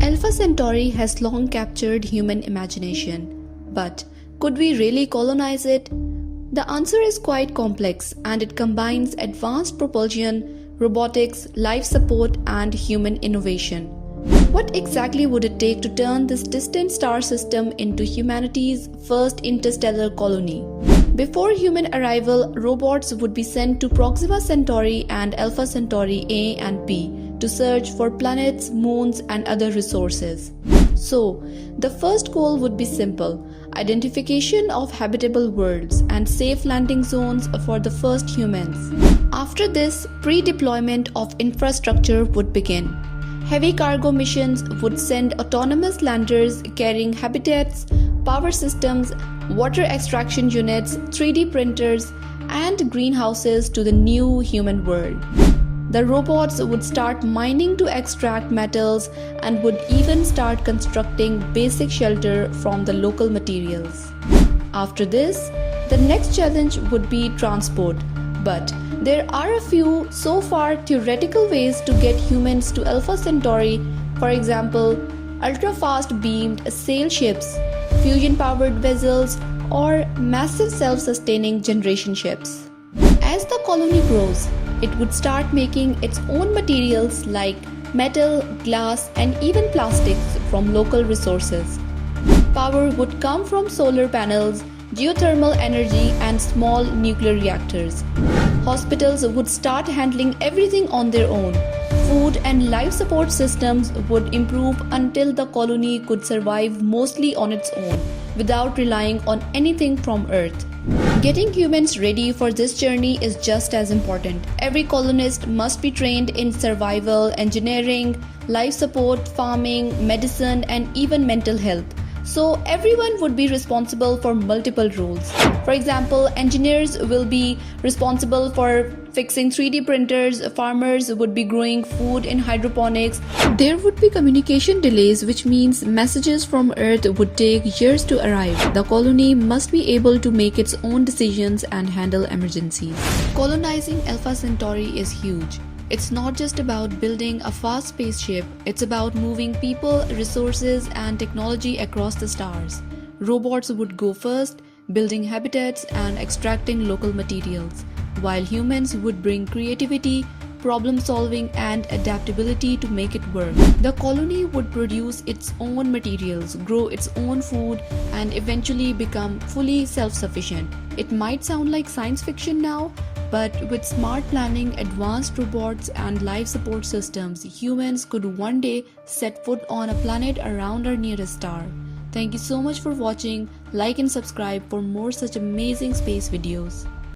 Alpha Centauri has long captured human imagination. But could we really colonize it? The answer is quite complex, and it combines advanced propulsion, robotics, life support, and human innovation. What exactly would it take to turn this distant star system into humanity's first interstellar colony? Before human arrival, robots would be sent to Proxima Centauri and Alpha Centauri A and B to search for planets, moons, and other resources. So, the first goal would be simple: identification of habitable worlds and safe landing zones for the first humans. After this, pre-deployment of infrastructure would begin. Heavy cargo missions would send autonomous landers carrying habitats, power systems, water extraction units, 3D printers, and greenhouses to the new human world. The robots would start mining to extract metals and would even start constructing basic shelter from the local materials. After this, the next challenge would be transport. But there are a few so far theoretical ways to get humans to Alpha Centauri, for example, ultra-fast beamed sail ships, fusion-powered vessels, or massive self-sustaining generation ships. As the colony grows, it would start making its own materials like metal, glass, and even plastics from local resources. Power would come from solar panels, geothermal energy, and small nuclear reactors. Hospitals would start handling everything on their own. Food and life support systems would improve until the colony could survive mostly on its own, without relying on anything from Earth. Getting humans ready for this journey is just as important. Every colonist must be trained in survival, engineering, life support, farming, medicine, and even mental health. So everyone would be responsible for multiple roles. For example, engineers will be responsible for fixing 3D printers, farmers would be growing food in hydroponics. There would be communication delays, which means messages from Earth would take years to arrive. The colony must be able to make its own decisions and handle emergencies. Colonizing Alpha Centauri is huge. It's not just about building a fast spaceship, it's about moving people, resources, and technology across the stars. Robots would go first, building habitats and extracting local materials, while humans would bring creativity, problem solving, and adaptability to make it work. The colony would produce its own materials, grow its own food, and eventually become fully self-sufficient. It might sound like science fiction now, but with smart planning, advanced robots, and life support systems, humans could one day set foot on a planet around our nearest star. Thank you so much for watching. Like and subscribe for more such amazing space videos.